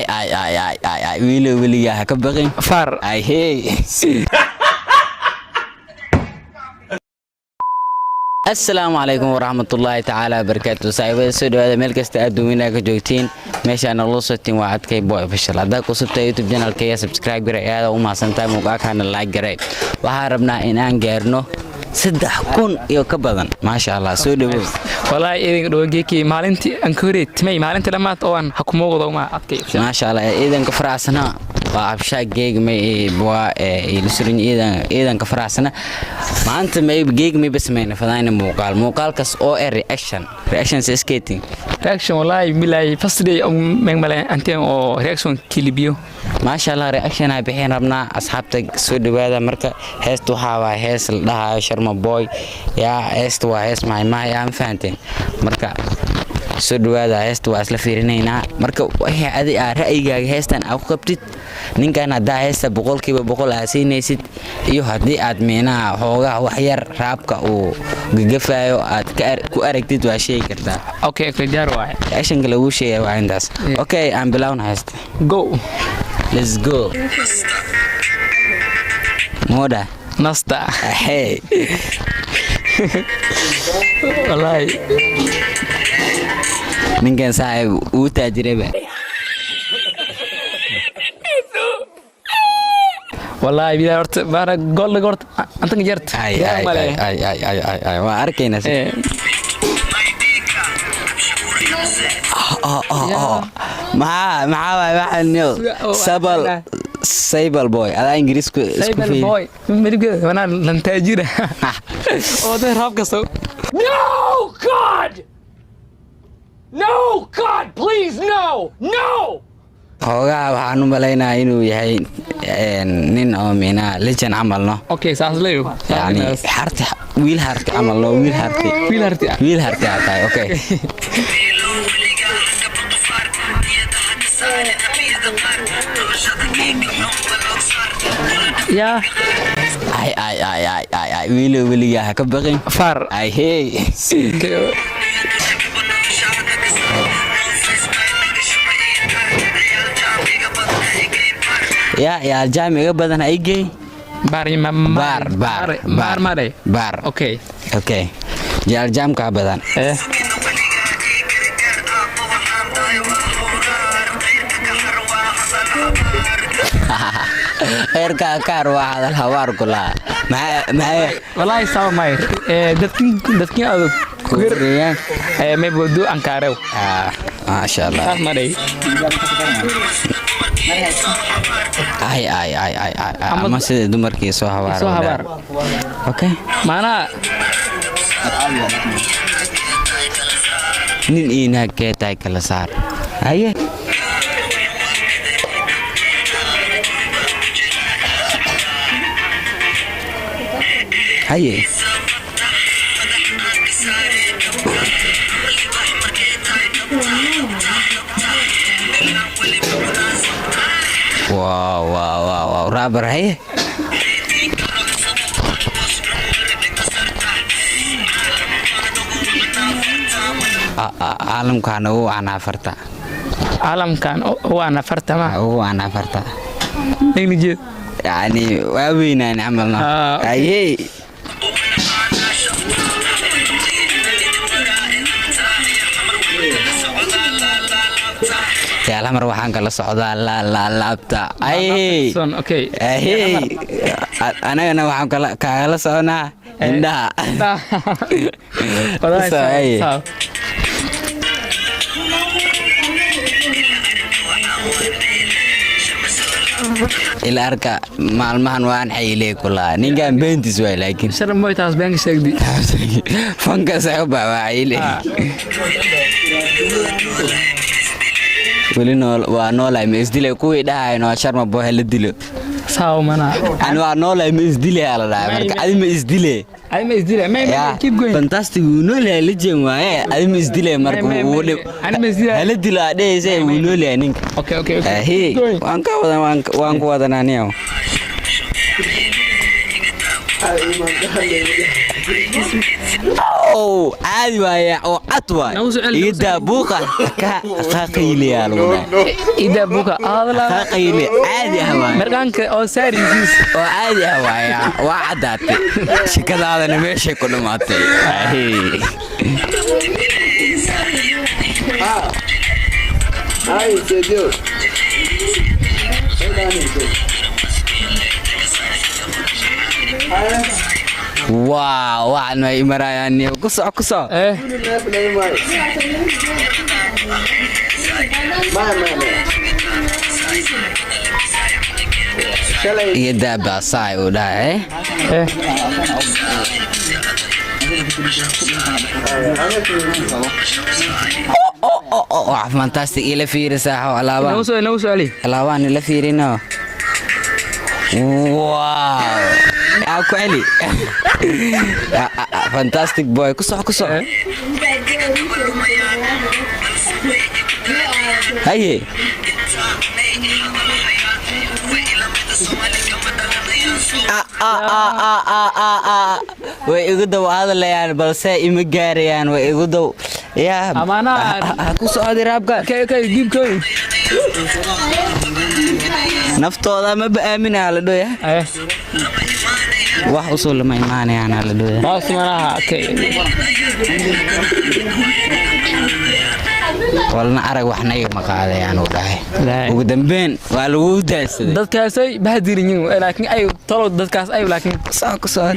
ay wiilo weligaa ha ka baqin far ay hey السلام عليكم ورحمة الله تعالى وبركاته صاحبي سودو هذا ملك استأدوينا كجوتين ماشي أنا لصقتين وعد كي بوي فشل هذا قصة يوتيوب channel كي سبسكرايب قرأ هذا وما سنتاي مقاك عن اللايك قرأ وحاربنا إن أنجرنو سدح كون يوكبدن ما شاء الله سودو والله إذا روجيكي مالنتي أنكوريت ماي مالنتي لما طوان حكموا وضعوا ما أتكيف ما شاء الله إذا كفراسنا وعبشاك جيج ماي بوا يلسرين إذا كفراسنا ما أنت ماي جيج ماي بس ماي فداين موقال كاس أو رياكشن سكيتين رياكشن والله بلاي فاست دي أو مغملا أنت أو رياكشن كيليبيو ما شاء الله رياكشن هاي بحين ربنا أصحابتك سودو هذا مركا هيستو هوا هيس لها شرما بوي يا هيستو هيس ماي يا فهمتين مركا سودو هذا هيستو أصلا فيرنينا مركا وهي عادي رأيك هيستان أو قبتت ninkan hadaa heesta boqolkiiba boqol hasiinaysid iyo hadii aad meena hoogaa wax yar raabka uu gagafayo aad ku aragtid waa shay kartaa okay jar waay action kale uu sheegay waa intaas okay aan bilowna heesta go let's go moda nasta hey wallahi ninkan saaib uu taajireba والله بيلا ورت بارا قول قرت أنت نجرت أي ما أركينا مع نيو سايبل بوي على إنجليز سايبل بوي مريقة أنا لنتاجر أو ده راب كسو No God please no hoogaa waxaan u maleynayaa inuu yahay nin oo meena legend camal no okay saas leeyo yani harti wiil harti camal no wiil harti tahay okay ya ay wiilo weligaa ha ka baqin far ay hey يا الجامعة بدنا أيجي بار أوكي يا الجامعة بدنا غير كار واحد الهوار كلها ما والله سوا ماير دتكين أدو كوريان ما بدو أنكارو ما شاء الله ay ama sida dumarkii soo habaar okay maana nin ina keetay kala saar aye واو رابر هي عالم كان هو أنا فرتا ما هو أنا فرتا نيجي يعني وابينا نعملنا أيه يا الأمر وحنا كلا صعدا لا بتاع أي أوكي أنا وحنا كلا صعنا عندها إلى أركا مع المهن وان حيلي كلها نيجان بنتي سوي لكن شرم موي تاس بانك سيدي فانك سيبا وعيلي ولي نولا مسديله كوي داي نو شرم بو هل ديلو ساو مانا انا نولا مسديله على لا marka adi ma isdile ما keep going fantastic nola legend waaye adi ma isdile marka uu dhib ani ma isdile hal dilo adeeyay uu nola ninka okay hey waan ka wadananiyo oo caadi waaye oo cad waay ida buuqa ka qayliya luna ida buuqa ka qayli caadi ah waay markaanka oo saariis oo caadi ah waay waa cadaatay shikadaadana meeshay ku dhamaatay Ai, entendeu? Wow, waxaan ma imarayaan ku soo iyo daaba saay u dhahay wax fantastic ila fiirisaa alaabaan noo soo ali alaabaan ila fiirino wow aku ali fantastic boy ku soo haye way igu daw hadlayaan balse ima gaarayaan way igu daw ya amaana ku socdi raabka giibkooy naftooda ma baaminaa la dhoya wax usoo lama imaanayaan la dhoya baas maraha walna arag waxna igama qaadayaan u dhahay ugu dambeyn waa lagu daadsaday dadkaasay bahdirin laakiin ay talo dadkaas ay laakiin ku soo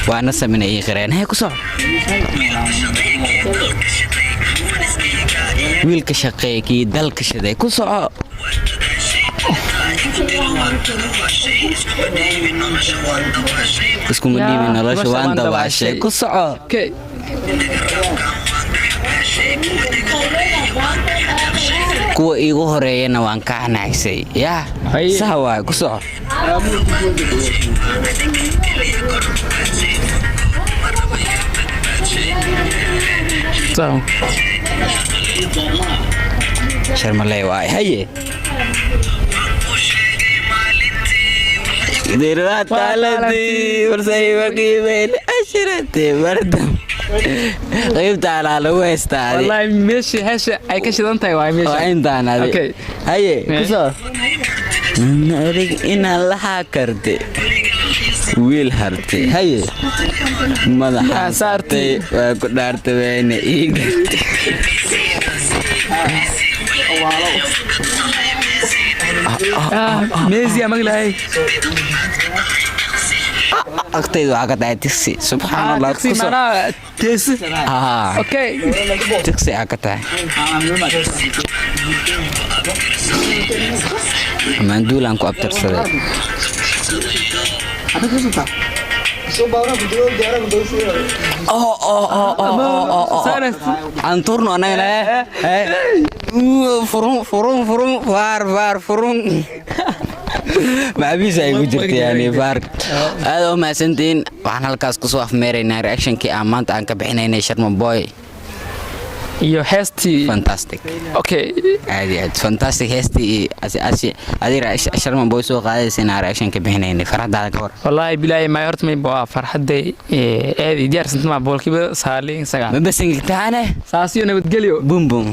waana sameeyay qareen hay ku soo wiilka shaqeeyay dalka shiday ku soo isku madhiibin nolosha waan dabaashay ku soo kuwa iigu horeeyana waan ka xanaaqsay yaa sax waay ku soo sharmaley waay haye ديرات على ورسي وقيمين أشرتي بردم غيبت على الويست والله ماشي هشة أي كشي أنت واي ماشي وين أنا أوكي هاي كسر نريك إن الله كرتي ويل هرتي هاي ماذا صارتي وكدارت بين إيج ميزي أمك لاي أكتر واقع تايتسي سبحان الله تكسي معنا تيس أوكي تكسي أكتر ما ندول أنكو أبتر سده أنتورنو أنا لا فرون فار فرون ما بيسا يقول جرتي يعني بارك هذا ما سنتين وحنا halkaas ku soo afmeerayna reaction-kii maanta aan ka bixinaynay Sharma Boy iyo heestii fantastic okay aad fantastic heestii adira Sharma Boy soo qaadaysay reaction ka bixinaynay farxadaada ka hor wallahi bilaay ma horta may baa farxaday aad diyaarsan ma boolkiiba saalin sagaan ma basingtaane saasiyo nabad geliyo bum bum